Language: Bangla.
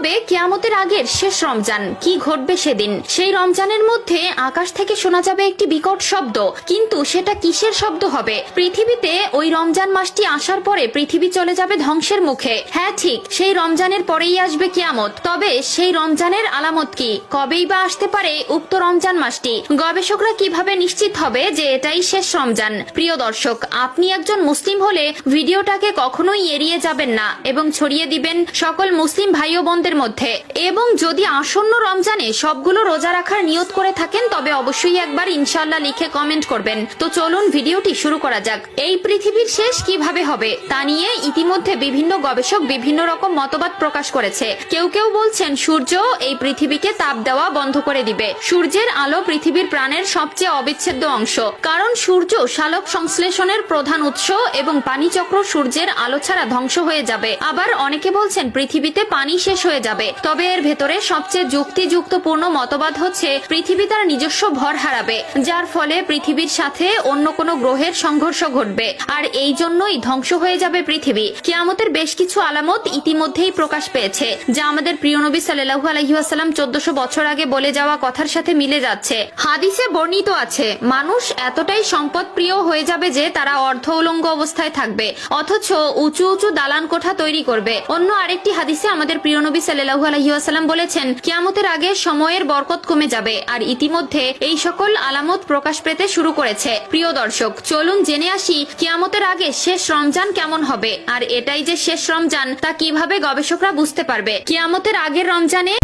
হবে কিয়ামতের আগের শেষ রমজান, কি ঘটবে সেদিন? সেই রমজানের মধ্যে আকাশ থেকে শোনা যাবে একটি বিকট শব্দ, কিন্তু সেটা কিসের শব্দ হবে? পৃথিবীতে ওই রমজান মাসটি আসার পরে পৃথিবী চলে যাবে ধ্বংসের মুখে। হ্যাঁ ঠিক, সেই রমজানের পরেই আসবে কিয়ামত। তবে সেই রমজানের আলামত কি? কবেই বা আসতে পারে উক্ত রমজান মাসটি? গবেষকরা কিভাবে নিশ্চিত হবে যে এটাই শেষ রমজান? প্রিয় দর্শক, আপনি একজন মুসলিম হলে ভিডিওটাকে কখনোই এড়িয়ে যাবেন না এবং ছড়িয়ে দিবেন সকল মুসলিম ভাই ও বোনদের মধ্যে। এবং যদি আসন্ন রমজানে সবগুলো রোজা রাখার নিয়ত করে থাকেন তবে অবশ্যই একবার ইনশাআল্লাহ লিখে কমেন্ট করবেন। তো চলুন ভিডিওটি শুরু করা যাক। এই পৃথিবীর শেষ কিভাবে হবে তা নিয়ে ইতিমধ্যে বিভিন্ন গবেষক বিভিন্ন রকম মতবাদ প্রকাশ করেছে। কেউ কেউ বলছেন সূর্য এই পৃথিবীকে তাপ দেওয়া বন্ধ করে দিবে। সূর্যের আলো পৃথিবীর প্রাণের সবচেয়ে অবিচ্ছেদ্য অংশ, কারণ সূর্য সালোক সংশ্লেষণের প্রধান উৎস এবং পানিচক্র সূর্যের আলো ছাড়া ধ্বংস হয়ে যাবে। আবার অনেকে বলছেন পৃথিবীতে পানি শেষ হয়ে যাবে। তবে এর ভেতরে সবচেয়ে যুক্তিযুক্তপূর্ণ মতবাদ হচ্ছে পৃথিবী তার নিজস্ব ভর হারাবে, যার ফলে পৃথিবীর সাথে অন্য কোনো গ্রহের সংঘর্ষ ঘটবে, আর এই জন্যই ধ্বংস হয়ে যাবে পৃথিবী। কিয়ামতের বেশ কিছু আলামত ইতিমধ্যেই প্রকাশ পেয়েছে, যা আমাদের প্রিয় নবী সাল্লাল্লাহু আলাইহি ওয়াসাল্লাম 1400 বছর আগে বলে যাওয়া কথার সাথে মিলে যাচ্ছে। হাদিসে বর্ণিত আছে, মানুষ এতটাই সম্পদ প্রিয় হয়ে যাবে যে তারা অর্ধ উলঙ্গ অবস্থায় থাকবে, অথচ উঁচু উঁচু দালান কোঠা তৈরি করবে। অন্য আরেকটি হাদিসে আমাদের প্রিয় নবী সাল্লাল্লাহু আলাইহি ওয়াসাল্লাম বলেছেন, কিয়ামতের আগে সময়ের বরকত কমে যাবে, আর ইতিমধ্যে এই সকল আলামত প্রকাশ পেতে শুরু করেছে। প্রিয় দর্শক, চলুন জেনে আসি কিয়ামতের আগে শেষ রমজান কেমন হবে, আর এটাই যে শেষ রমজান তা কিভাবে গবেষকরা বুঝতে পারবে। কিয়ামতের আগের রমজানে